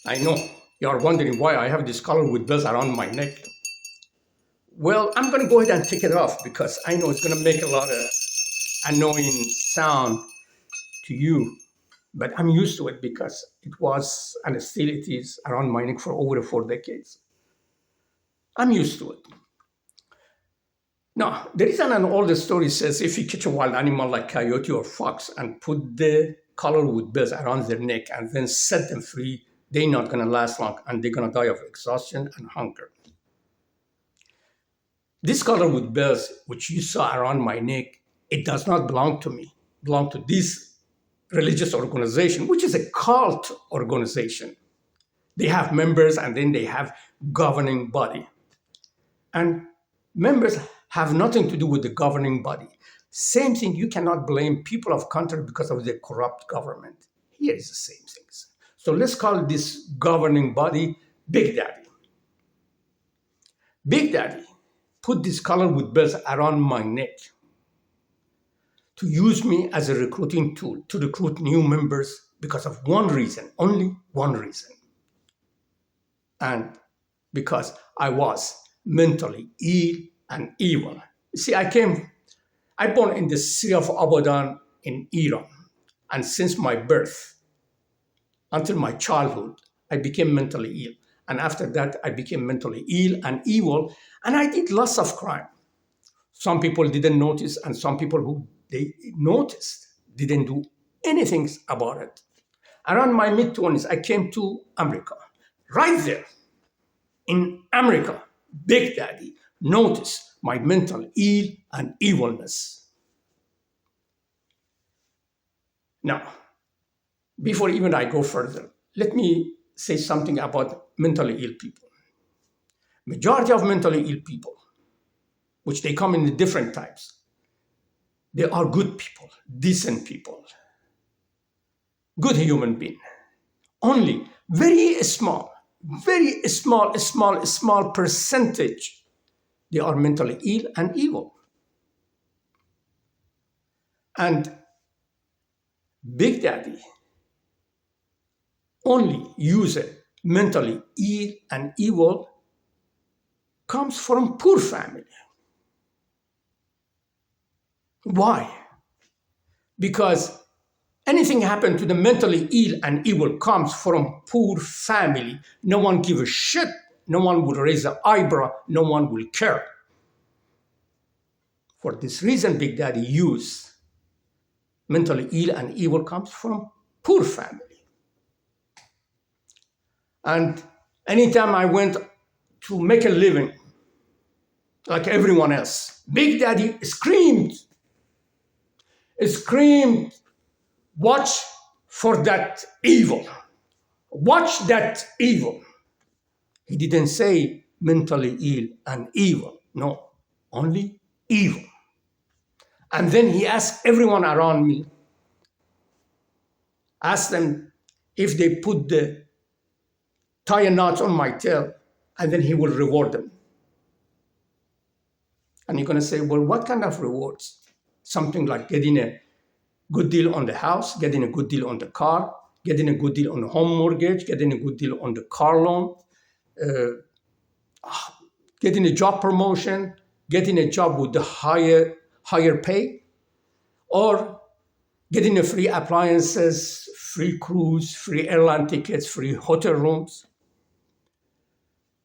I know you are wondering why I have this collar with bells around my neck. Well, I'm going to go ahead and take it off because I know it's going to make a lot of annoying sound to you. But I'm used to it because it was and still it is around my neck for over 4 decades. I'm used to it. Now, there is an old story says if you catch a wild animal like coyote or fox and put the collar with bells around their neck and then set them free, they're not going to last long and they're going to die of exhaustion and hunger. This collar with bells, which you saw around my neck, it does not belong to me. It belongs to this religious organization, which is a cult organization. They have members and then they have governing body. And members have nothing to do with the governing body. Same thing, you cannot blame people of country because of their corrupt government. Here is the same things. So let's call this governing body Big Daddy. Big Daddy put this collar with bells around my neck to use me as a recruiting tool to recruit new members because of one reason, only one reason. And because I was mentally ill and evil. See, I born in the city of Abadan in Iran. And since my birth until my childhood, I became mentally ill. And after that, I became mentally ill and evil. And I did lots of crime. Some people didn't notice, and some people who they noticed didn't do anything about it. Around my mid-20s, I came to America. Right there in America, Big Daddy noticed my mental ill and evilness. Now, before even I go further, let me say something about mentally ill people. Majority of mentally ill people, which they come in the different types, they are good people, decent people, good human being. Only very small percentage, they are mentally ill and evil. And Big Daddy only user mentally ill and evil comes from poor family. Why? Because anything happened to the mentally ill and evil comes from poor family. No one give a shit. No one will raise an eyebrow. No one will care. For this reason, Big Daddy use mentally ill and evil comes from poor family. And anytime I went to make a living, like everyone else, Big Daddy screamed, watch for that evil. Watch that evil. He didn't say mentally ill and evil. No, only evil. And then he asked everyone around me, asked them if they put the tie a knot on my tail, and then he will reward them. And you're going to say, well, what kind of rewards? Something like getting a good deal on the house, getting a good deal on the car, getting a good deal on the home mortgage, getting a good deal on the car loan, getting a job promotion, getting a job with the higher pay, or getting a free appliances, free cruise, free airline tickets, free hotel rooms.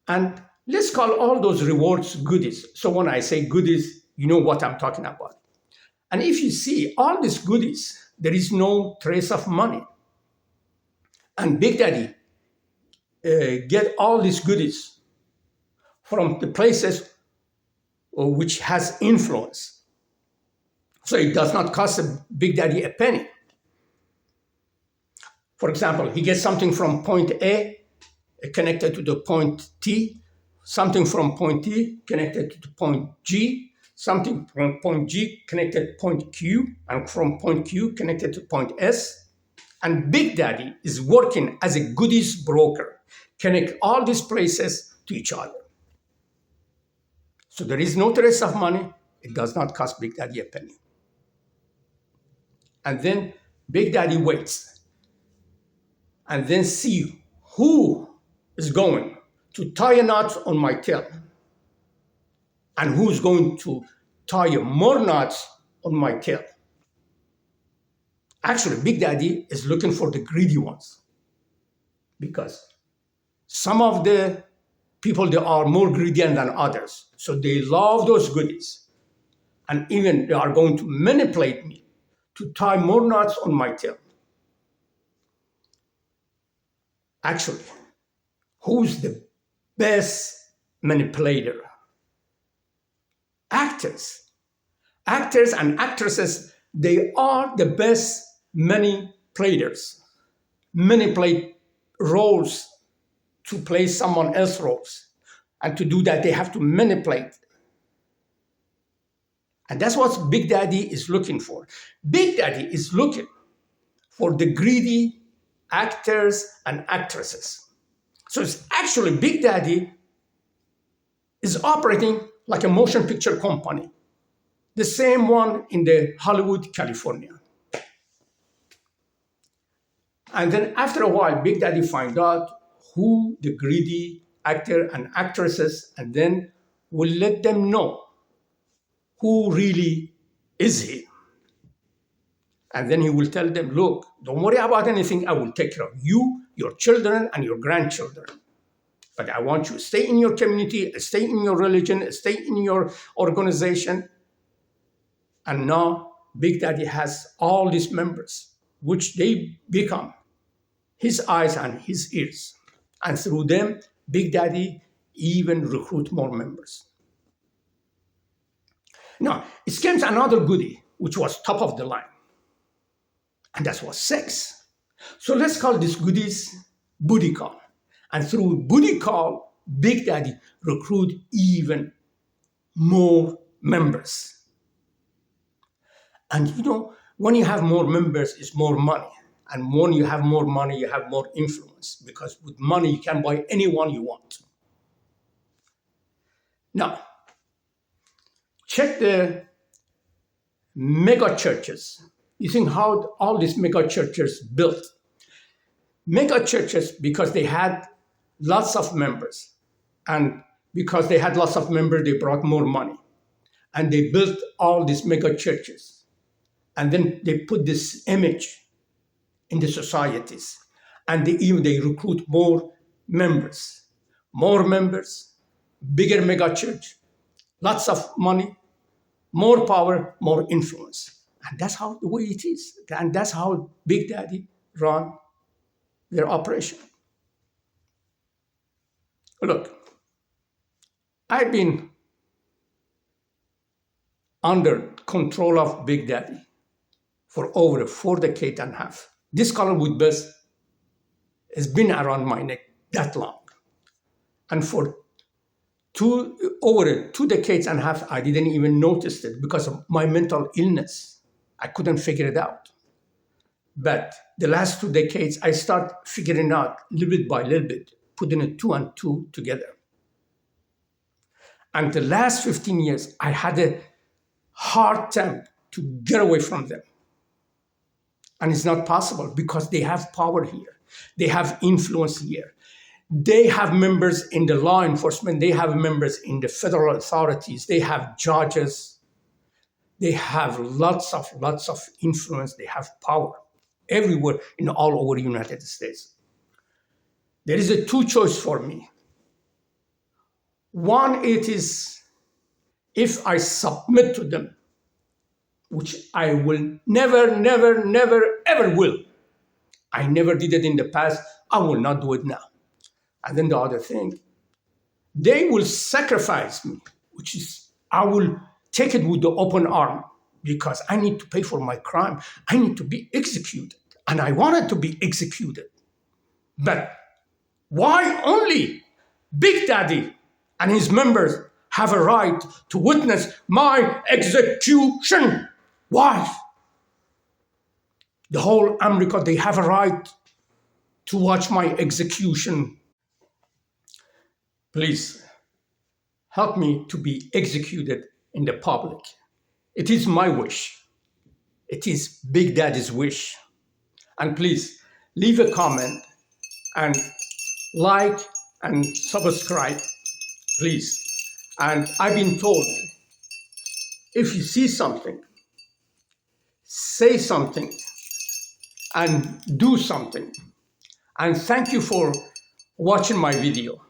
And let's call all those rewards goodies. So when I say goodies, you know what I'm talking about. And if you see all these goodies, there is no trace of money. And Big Daddy get all these goodies from the places which has influence. So it does not cost a Big Daddy a penny. For example, he gets something from point A connected to the point T, something from point T connected to the point G, something from point G connected to point Q, and from point Q connected to point S. And Big Daddy is working as a goodies broker, connect all these places to each other. So there is no trace of money. It does not cost Big Daddy a penny. And then Big Daddy waits and then see who is going to tie a knot on my tail and who's going to tie more knots on my tail. Actually, Big Daddy is looking for the greedy ones because some of the people, they are more greedy than others. So they love those goodies. And even they are going to manipulate me to tie more knots on my tail. Actually, who's the best manipulator? Actors. Actors and actresses, they are the best manipulators. Manipulate roles to play someone else's roles. And to do that, they have to manipulate. And that's what Big Daddy is looking for. Big Daddy is looking for the greedy actors and actresses. So it's actually Big Daddy is operating like a motion picture company, the same one in the Hollywood, California. And then after a while, Big Daddy find out who the greedy actor and actresses, and then will let them know who really is he. And then he will tell them, look, don't worry about anything. I will take care of you, your children, and your grandchildren. But I want you to stay in your community, stay in your religion, stay in your organization. And now Big Daddy has all these members, which they become his eyes and his ears. And through them, Big Daddy even recruit more members. Now, it came to another goodie, which was top of the line. And that was sex. So let's call these goodies booty call. And through booty call, Big Daddy recruit even more members. And you know, when you have more members, it's more money. And when you have more money, you have more influence. Because with money, you can buy anyone you want. Now, check the mega churches. You think how all these mega churches built. Mega churches, because they had lots of members. And because they had lots of members, they brought more money. And they built all these mega churches. And then they put this image in the societies. And they recruit more members. More members, bigger mega church, lots of money, more power, more influence. And that's how the way it is. And that's how Big Daddy run their operation. Look, I've been under control of Big Daddy for over 4 decades and a half. This color with best has been around my neck that long. And for over 2 decades and a half, I didn't even notice it because of my mental illness. I couldn't figure it out. But the last 2 decades, I start figuring out little bit by little bit, putting it 2 and 2 together. And the last 15 years, I had a hard time to get away from them. And it's not possible because they have power here. They have influence here. They have members in the law enforcement. They have members in the federal authorities. They have judges. They have lots of influence. They have power everywhere in all over the United States. There is a 2 choice for me. One, it is if I submit to them, which I will never, ever will. I never did it in the past. I will not do it now. And then the other thing, they will sacrifice me, which is I will take it with the open arm because I need to pay for my crime. I need to be executed. And I wanted to be executed. But why only Big Daddy and his members have a right to witness my execution? Why? The whole America, they have a right to watch my execution. Please help me to be executed in the public. It is my wish. It is Big Daddy's wish. And please leave a comment and like and subscribe, please. And I've been told, if you see something, say something and do something. And thank you for watching my video.